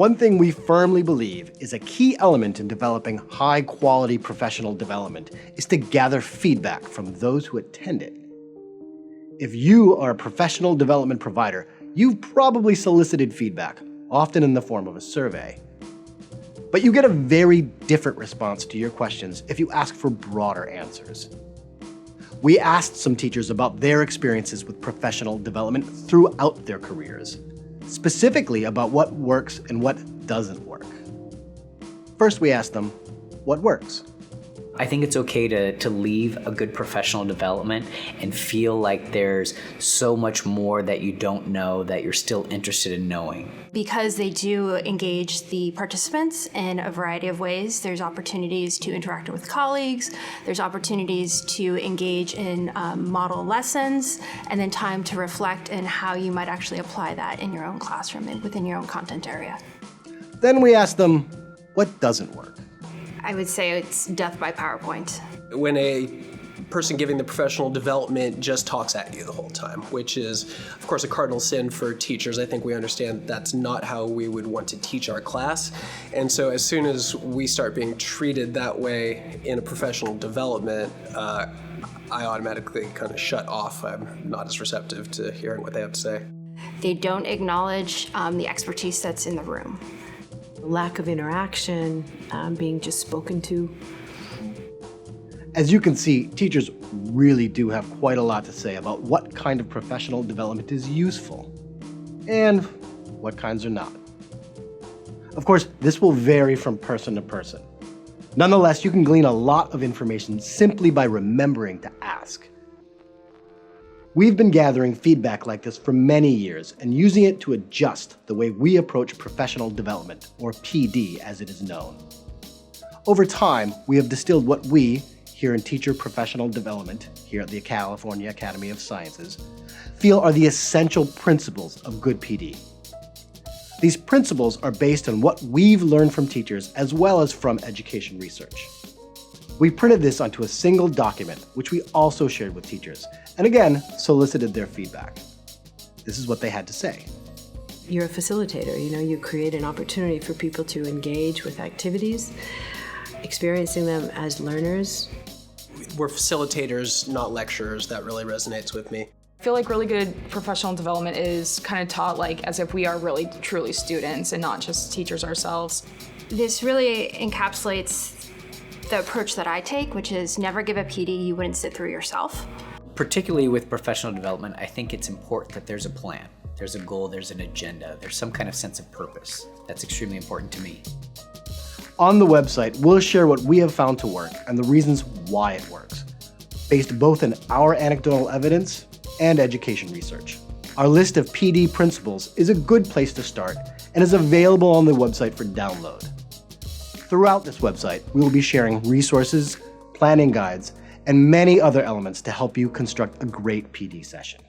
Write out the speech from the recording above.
One thing we firmly believe is a key element in developing high-quality professional development is to gather feedback from those who attend it. If you are a professional development provider, you've probably solicited feedback, often in the form of a survey. But you get a very different response to your questions if you ask for broader answers. We asked some teachers about their experiences with professional development throughout their careers, specifically about what works and what doesn't work. First, we asked them, what works? I think it's okay to leave a good professional development and feel like there's so much more that you don't know that you're still interested in knowing. Because they do engage the participants in a variety of ways. There's opportunities to interact with colleagues, there's opportunities to engage in model lessons, and then time to reflect and how you might actually apply that in your own classroom and within your own content area. Then we asked them, what doesn't work? I would say it's death by PowerPoint. When a person giving the professional development just talks at you the whole time, which is, of course, a cardinal sin for teachers. I think we understand that's not how we would want to teach our class. And so as soon as we start being treated that way in a professional development, I automatically kind of shut off. I'm not as receptive to hearing what they have to say. They don't acknowledge the expertise that's in the room. Lack of interaction, being just spoken to. As you can see, teachers really do have quite a lot to say about what kind of professional development is useful and what kinds are not. Of course, this will vary from person to person. Nonetheless, you can glean a lot of information simply by remembering to ask. We've been gathering feedback like this for many years and using it to adjust the way we approach professional development, or PD as it is known. Over time, we have distilled what we, here in Teacher Professional Development, here at the California Academy of Sciences, feel are the essential principles of good PD. These principles are based on what we've learned from teachers as well as from education research. We printed this onto a single document, which we also shared with teachers, and again, solicited their feedback. This is what they had to say. You're a facilitator, you create an opportunity for people to engage with activities, experiencing them as learners. We're facilitators, not lecturers. That really resonates with me. I feel like really good professional development is kind of taught like as if we are really truly students and not just teachers ourselves. This really encapsulates the approach that I take, which is never give a PD you wouldn't sit through yourself. Particularly with professional development, I think it's important that there's a plan, there's a goal, there's an agenda, there's some kind of sense of purpose. That's extremely important to me. On the website, we'll share what we have found to work and the reasons why it works, based both in our anecdotal evidence and education research. Our list of PD principles is a good place to start and is available on the website for download. Throughout this website, we will be sharing resources, planning guides, and many other elements to help you construct a great PD session.